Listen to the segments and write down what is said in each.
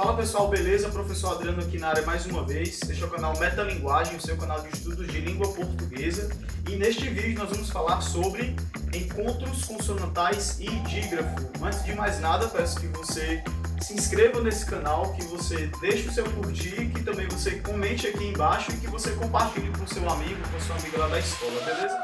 Fala pessoal, beleza? Professor Adriano aqui na área mais uma vez. Este é o canal Metalinguagem, o seu canal de estudos de língua portuguesa. E neste vídeo nós vamos falar sobre encontros consonantais e dígrafo. Antes de mais nada, peço que você se inscreva nesse canal, que você deixe o seu curtir, que também você comente aqui embaixo e que você compartilhe com o seu amigo, com a sua amiga lá da escola, beleza?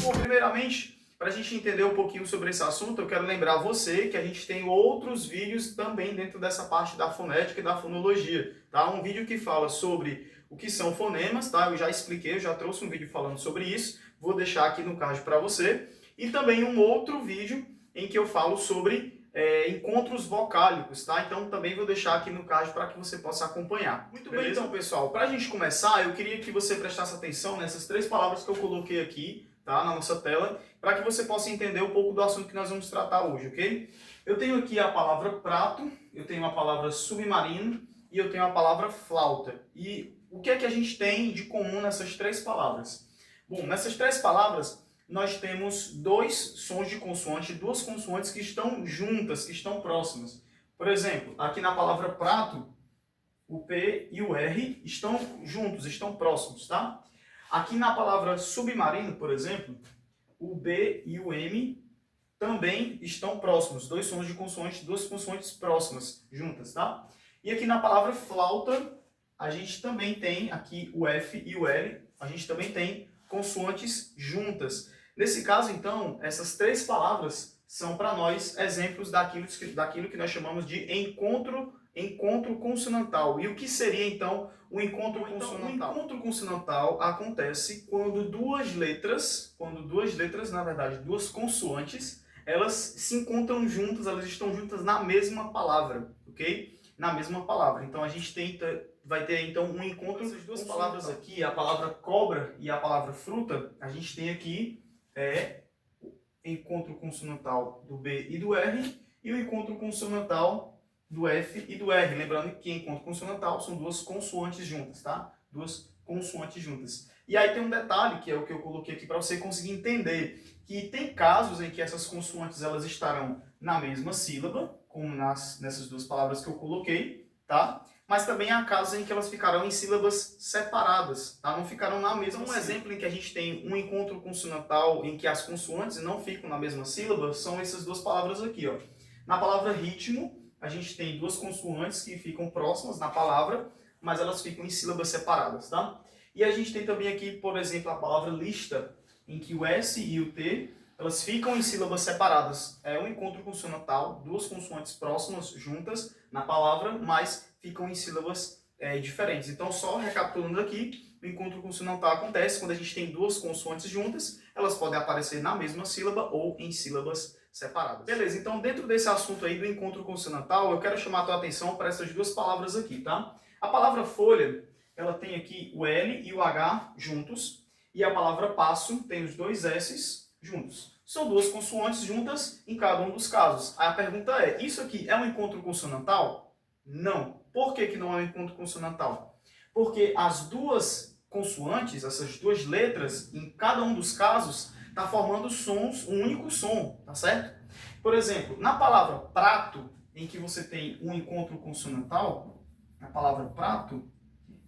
Bom, primeiramente, para a gente entender um pouquinho sobre esse assunto, eu quero lembrar você que a gente tem outros vídeos também dentro dessa parte da fonética e da fonologia, tá? Um vídeo que fala sobre o que são fonemas, tá? Eu já expliquei, eu já trouxe um vídeo falando sobre isso, vou deixar aqui no card para você. E também um outro vídeo em que eu falo sobre encontros vocálicos, tá? Então também vou deixar aqui no card para que você possa acompanhar. Muito bem, então, pessoal, para a gente começar, eu queria que você prestasse atenção nessas três palavras que eu coloquei aqui, tá, na nossa tela, para que você possa entender um pouco do assunto que nós vamos tratar hoje, ok? Eu tenho aqui a palavra prato, eu tenho a palavra submarino e eu tenho a palavra flauta. E o que é que a gente tem de comum nessas três palavras? Bom, nessas três palavras nós temos dois sons de consoante, duas consoantes que estão juntas, que estão próximas. Por exemplo, aqui na palavra prato, o P e o R estão juntos, estão próximos, tá? Aqui na palavra submarino, por exemplo, o B e o M também estão próximos. Dois sons de consoante, duas consoantes próximas, juntas, tá? E aqui na palavra flauta, a gente também tem aqui o F e o L, a gente também tem consoantes juntas. Nesse caso, então, essas três palavras são para nós exemplos daquilo que nós chamamos de encontro consonantal. E o que seria, então, o encontro consonantal? O encontro consonantal acontece quando duas letras, na verdade, duas consoantes, elas se encontram juntas, elas estão juntas na mesma palavra, ok? Na mesma palavra. Então, a gente vai ter, então, um encontro. Essas duas palavras aqui, a palavra cobra e a palavra fruta, a gente tem aqui o encontro consonantal do B e do R e o encontro consonantal do F e do R. Lembrando que encontro consonantal são duas consoantes juntas, tá? Duas consoantes juntas. E aí tem um detalhe, que é o que eu coloquei aqui para você conseguir entender, que tem casos em que essas consoantes elas estarão na mesma sílaba, como nessas duas palavras que eu coloquei, tá? Mas também há casos em que elas ficarão em sílabas separadas, tá? Não ficarão na mesma sílaba. Um exemplo em que a gente tem um encontro consonantal em que as consoantes não ficam na mesma sílaba são essas duas palavras aqui, ó. Na palavra ritmo, a gente tem duas consoantes que ficam próximas na palavra, mas elas ficam em sílabas separadas, tá? E a gente tem também aqui, por exemplo, a palavra lista, em que o S e o T, elas ficam em sílabas separadas. É um encontro consonantal, duas consoantes próximas, juntas na palavra, mas ficam em sílabas diferentes. Então, só recapitulando aqui, o encontro consonantal acontece quando a gente tem duas consoantes juntas, elas podem aparecer na mesma sílaba ou em sílabas separadas. Beleza, então dentro desse assunto aí do encontro consonantal, eu quero chamar a tua atenção para essas duas palavras aqui, tá? A palavra folha, ela tem aqui o L e o H juntos, e a palavra passo tem os dois S's juntos. São duas consoantes juntas em cada um dos casos. Aí a pergunta é, isso aqui é um encontro consonantal? Não. Por que não é um encontro consonantal? Porque as duas consoantes, essas duas letras, em cada um dos casos, está formando sons, um único som, tá certo? Por exemplo, na palavra prato, em que você tem um encontro consonantal, na palavra prato,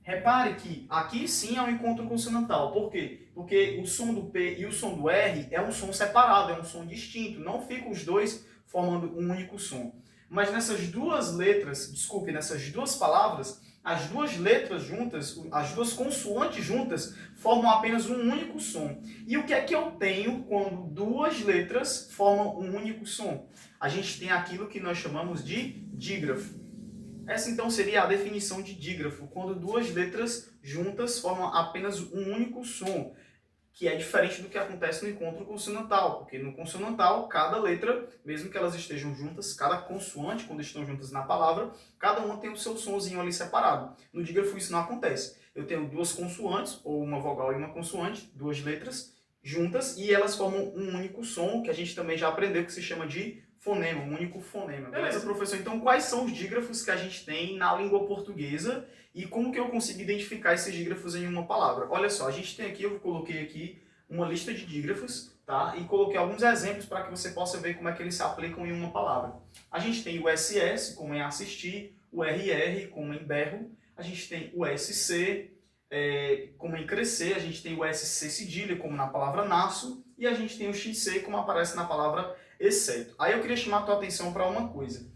repare que aqui sim é um encontro consonantal. Por quê? Porque o som do P e o som do R é um som separado, é um som distinto. Não ficam os dois formando um único som. Mas nessas duas letras, nessas duas palavras, as duas letras juntas, as duas consoantes juntas, formam apenas um único som. E o que é que eu tenho quando duas letras formam um único som? A gente tem aquilo que nós chamamos de dígrafo. Essa então seria a definição de dígrafo, quando duas letras juntas formam apenas um único som, que é diferente do que acontece no encontro consonantal, porque no consonantal, cada letra, mesmo que elas estejam juntas, cada consoante, quando estão juntas na palavra, cada uma tem o seu sonzinho ali separado. No dígrafo isso não acontece. Eu tenho duas consoantes, ou uma vogal e uma consoante, duas letras juntas, e elas formam um único som, que a gente também já aprendeu, que se chama de fonema, um único fonema. Beleza, professor? Então, quais são os dígrafos que a gente tem na língua portuguesa e como que eu consigo identificar esses dígrafos em uma palavra? Olha só, a gente tem aqui, eu coloquei aqui uma lista de dígrafos tá? E coloquei alguns exemplos para que você possa ver como é que eles se aplicam em uma palavra. A gente tem o SS, como em assistir, o RR, como em berro, a gente tem o SC, como em crescer, a gente tem o SC cedilha, como na palavra nasço, e a gente tem o XC, como aparece na palavra exceto. Aí eu queria chamar a tua atenção para uma coisa.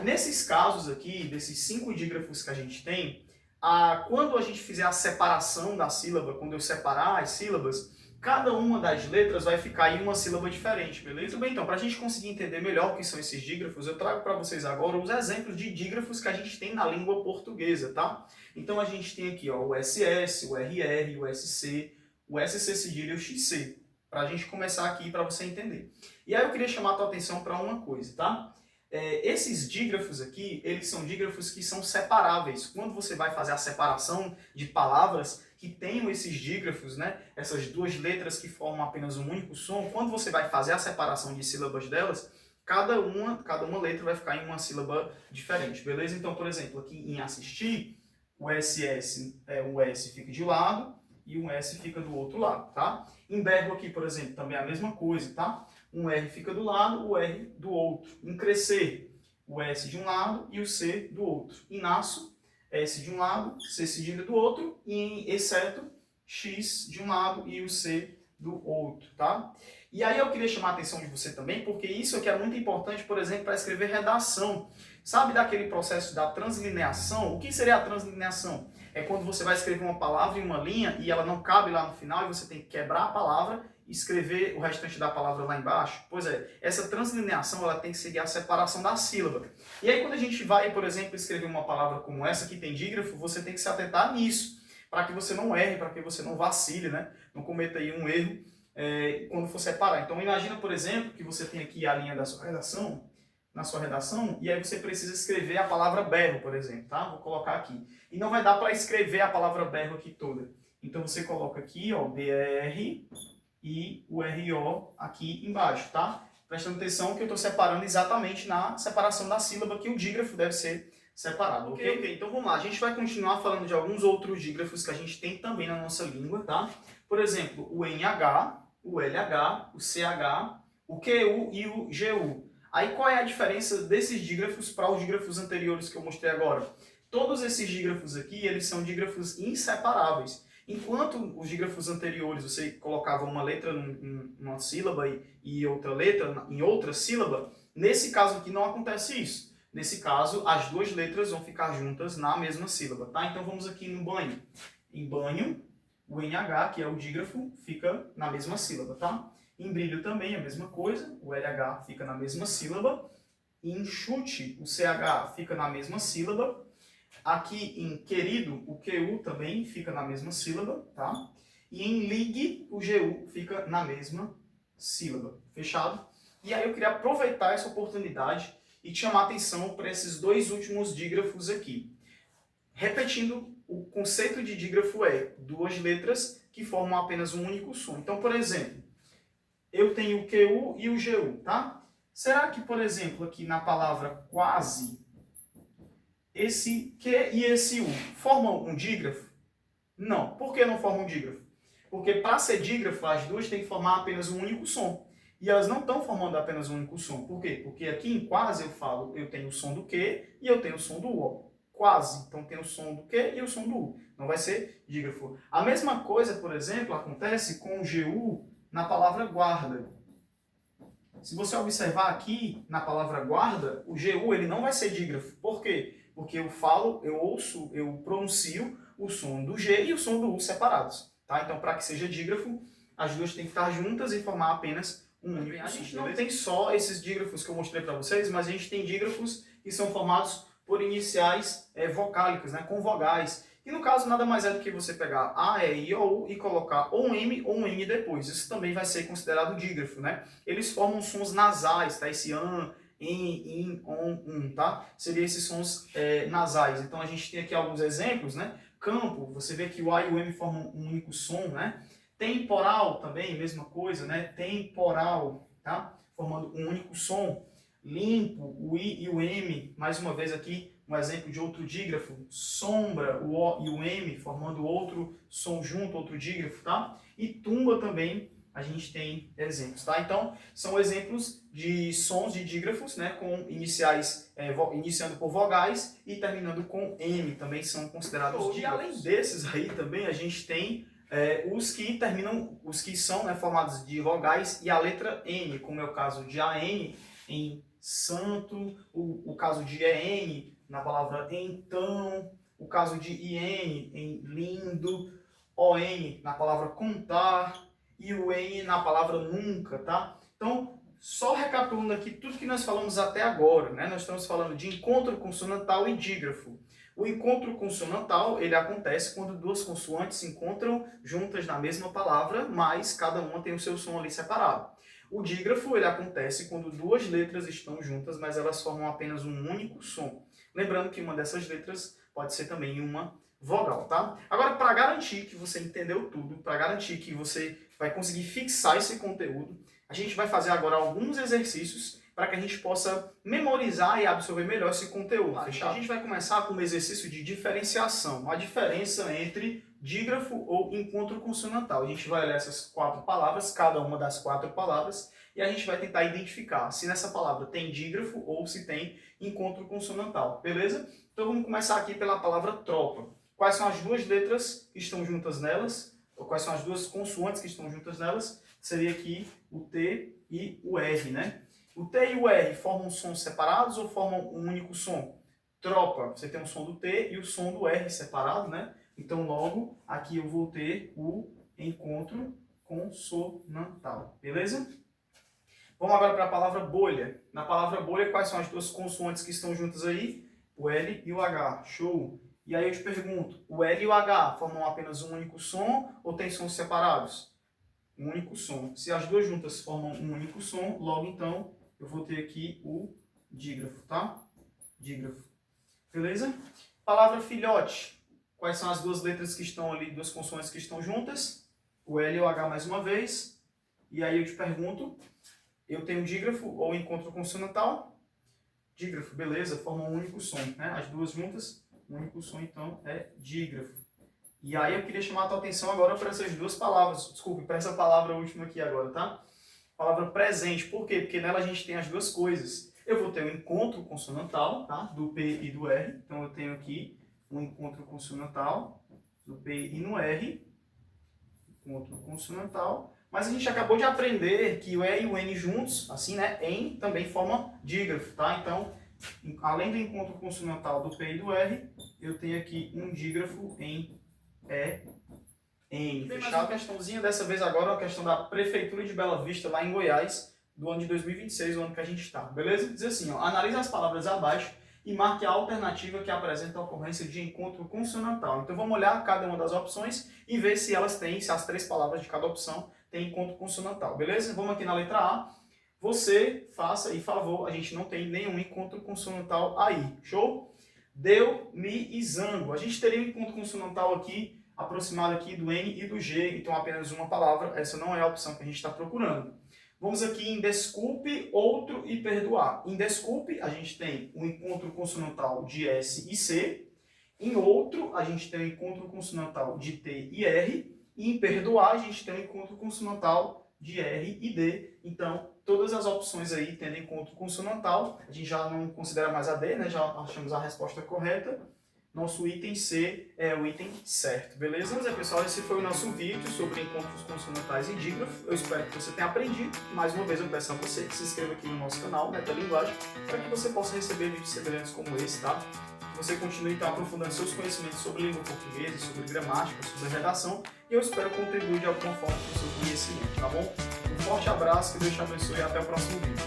Nesses casos aqui, desses 5 dígrafos que a gente tem, quando a gente fizer a separação da sílaba, quando eu separar as sílabas, cada uma das letras vai ficar em uma sílaba diferente, beleza? Bem, então, para a gente conseguir entender melhor o que são esses dígrafos, eu trago para vocês agora os exemplos de dígrafos que a gente tem na língua portuguesa, tá? Então, a gente tem aqui ó, o SS, o RR, o SC, o SC cedilha e o XC, para a gente começar aqui para você entender. E aí eu queria chamar a tua atenção para uma coisa, tá? Esses dígrafos aqui, eles são dígrafos que são separáveis. Quando você vai fazer a separação de palavras que tenham esses dígrafos, né, essas duas letras que formam apenas um único som, quando você vai fazer a separação de sílabas delas, cada uma letra vai ficar em uma sílaba diferente, beleza? Então, por exemplo, aqui em assistir, o SS, o S fica de um lado e o S fica do outro lado, tá? Em berro aqui, por exemplo, também é a mesma coisa, tá? Um R fica do lado, o R do outro. Em crescer, o S de um lado e o C do outro. Em nasço, S de um lado, C cedilha do outro. E em exceto, X de um lado e o C do outro, tá? E aí eu queria chamar a atenção de você também, porque isso aqui é muito importante, por exemplo, para escrever redação. Sabe daquele processo da translineação? O que seria a translineação? É quando você vai escrever uma palavra em uma linha e ela não cabe lá no final e você tem que quebrar a palavra e escrever o restante da palavra lá embaixo. Pois é, essa translineação ela tem que seguir a separação da sílaba. E aí quando a gente vai, por exemplo, escrever uma palavra como essa que tem dígrafo, você tem que se atentar nisso, para que você não erre, para que você não vacile, né? Não cometa aí um erro quando for separar. Então imagina, por exemplo, que você tem aqui a linha da sua redação, na sua redação, e aí você precisa escrever a palavra berro, por exemplo, tá? Vou colocar aqui. E não vai dar para escrever a palavra berro aqui toda. Então você coloca aqui, ó, BR e o RO aqui embaixo, tá? Prestando atenção que eu estou separando exatamente na separação da sílaba que o dígrafo deve ser separado, ok? Então vamos lá, a gente vai continuar falando de alguns outros dígrafos que a gente tem também na nossa língua, tá? Por exemplo, o NH, o LH, o CH, o QU e o GU. Aí qual é a diferença desses dígrafos para os dígrafos anteriores que eu mostrei agora? Todos esses dígrafos aqui, eles são dígrafos inseparáveis. Enquanto os dígrafos anteriores você colocava uma letra numa sílaba e outra letra em outra sílaba, nesse caso aqui não acontece isso. Nesse caso, as duas letras vão ficar juntas na mesma sílaba, tá? Então vamos aqui no banho. Em banho, o NH, que é o dígrafo, fica na mesma sílaba, tá? Em brilho também a mesma coisa, o LH fica na mesma sílaba. Em chute, o CH fica na mesma sílaba. Aqui em querido, o QU também fica na mesma sílaba, tá? E em ligue, o GU fica na mesma sílaba, fechado? E aí eu queria aproveitar essa oportunidade e te chamar a atenção para esses dois últimos dígrafos aqui. Repetindo, o conceito de dígrafo é duas letras que formam apenas um único som. Então, por exemplo, eu tenho o QU e o GU, tá? Será que, por exemplo, aqui na palavra quase, esse Q e esse U formam um dígrafo? Não. Por que não formam um dígrafo? Porque para ser dígrafo, as duas têm que formar apenas um único som. E elas não estão formando apenas um único som. Por quê? Porque aqui em quase eu tenho o som do Q e eu tenho o som do U. Quase. Então tem o som do Q e o som do U. Não vai ser dígrafo. A mesma coisa, por exemplo, acontece com o GU na palavra guarda. Se você observar aqui na palavra guarda, o GU ele não vai ser dígrafo. Por quê? Porque eu falo, eu ouço, eu pronuncio o som do G e o som do U separados. Tá? Então, para que seja dígrafo, as duas têm que estar juntas e formar apenas um único som. A gente não tem só esses dígrafos que eu mostrei para vocês, mas a gente tem dígrafos que são formados por iniciais vocálicas, né, com vogais. E no caso, nada mais é do que você pegar A, E, I, O, U e colocar ou um M ou um N depois. Isso também vai ser considerado dígrafo, né? Eles formam sons nasais, tá? Esse an, em, in, on, tá? Seriam esses sons nasais. Então a gente tem aqui alguns exemplos, né? Campo, você vê que o A e o M formam um único som, né? Temporal também, mesma coisa, né? Temporal, tá? Formando um único som. Limpo, o I e o M, mais uma vez aqui, um exemplo de outro dígrafo. Sombra, o O e o M, formando outro som junto, outro dígrafo, tá? E tumba também, a gente tem exemplos, tá? Então, são exemplos de sons de dígrafos, né, com iniciais, iniciando por vogais e terminando com M, também são considerados dígrafos. E além desses aí também a gente tem os que terminam, os que são, né, formados de vogais e a letra N, como é o caso de AN em santo, o caso de EN na palavra então, o caso de IN em lindo, ON na palavra contar e o N na palavra nunca, tá? Então, só recapitulando aqui tudo que nós falamos até agora, né? Nós estamos falando de encontro consonantal e dígrafo. O encontro consonantal, ele acontece quando duas consoantes se encontram juntas na mesma palavra, mas cada uma tem o seu som ali separado. O dígrafo, ele acontece quando duas letras estão juntas, mas elas formam apenas um único som. Lembrando que uma dessas letras pode ser também uma vogal, tá? Agora, para garantir que você entendeu tudo, para garantir que você vai conseguir fixar esse conteúdo, a gente vai fazer agora alguns exercícios para que a gente possa memorizar e absorver melhor esse conteúdo. Fechado? A gente vai começar com um exercício de diferenciação, a diferença entre dígrafo ou encontro consonantal. A gente vai olhar essas 4 palavras, cada uma das 4 palavras, e a gente vai tentar identificar se nessa palavra tem dígrafo ou se tem encontro consonantal, beleza? Então vamos começar aqui pela palavra tropa. Quais são as duas letras que estão juntas nelas? Ou quais são as duas consoantes que estão juntas nelas? Seria aqui o T e o R, né? O T e o R formam sons separados ou formam um único som? Tropa, você tem o som do T e o som do R separado, né? Então, logo, aqui eu vou ter o encontro consonantal, beleza? Vamos agora para a palavra bolha. Na palavra bolha, quais são as duas consoantes que estão juntas aí? O L e o H. Show! E aí eu te pergunto, o L e o H formam apenas um único som ou tem sons separados? Um único som. Se as duas juntas formam um único som, logo então eu vou ter aqui o dígrafo, tá? Dígrafo. Beleza? Palavra filhote. Quais são as duas letras que estão ali, duas consoantes que estão juntas? O L e o H mais uma vez. E aí eu te pergunto, eu tenho dígrafo ou encontro consonantal? Dígrafo, beleza, formam um único som, né? As duas juntas, um único som, então é dígrafo. E aí eu queria chamar a tua atenção agora para essas duas palavras, desculpe, para essa palavra última aqui agora, tá? Palavra presente, por quê? Porque nela a gente tem as duas coisas. Eu vou ter um encontro consonantal, tá? Do P e do R, então eu tenho aqui um encontro consonantal do P e no R, encontro consonantal. Mas a gente acabou de aprender que o E e o N juntos, assim, né, em também forma dígrafo, tá? Então, além do encontro consonantal do P e do R, eu tenho aqui um dígrafo em E, N. Tem mais uma questãozinha, dessa vez agora uma questão da Prefeitura de Bela Vista, lá em Goiás, do ano de 2026, o ano que a gente está, beleza? Diz assim, ó, analise as palavras abaixo e marque a alternativa que apresenta a ocorrência de encontro consonantal. Então vamos olhar cada uma das opções e ver se elas têm, se as 3 palavras de cada opção têm encontro consonantal, beleza? Vamos aqui na letra A. Você faça e favor, a gente não tem nenhum encontro consonantal aí, show? Deu, mi e zango. A gente teria um encontro consonantal aqui, aproximado aqui do N e do G, então apenas uma palavra, essa não é a opção que a gente está procurando. Vamos aqui em desculpe, outro e perdoar. Em desculpe, a gente tem um encontro consonantal de S e C. Em outro, a gente tem um encontro consonantal de T e R. E em perdoar, a gente tem um encontro consonantal de R e D. Então, todas as opções aí tendo encontro consonantal. A gente já não considera mais a D, né? Já achamos a resposta correta. Nosso item C é o item certo, beleza? Mas pessoal, esse foi o nosso vídeo sobre encontros consonantais e dígrafo. Eu espero que você tenha aprendido. Mais uma vez eu peço a você que se inscreva aqui no nosso canal, Metalinguagem, para que você possa receber vídeos semelhantes como esse, tá? Que você continue então aprofundando seus conhecimentos sobre língua portuguesa, sobre gramática, sobre redação. E eu espero contribuir de alguma forma com o seu conhecimento, tá bom? Um forte abraço, que Deus te abençoe e até o próximo vídeo.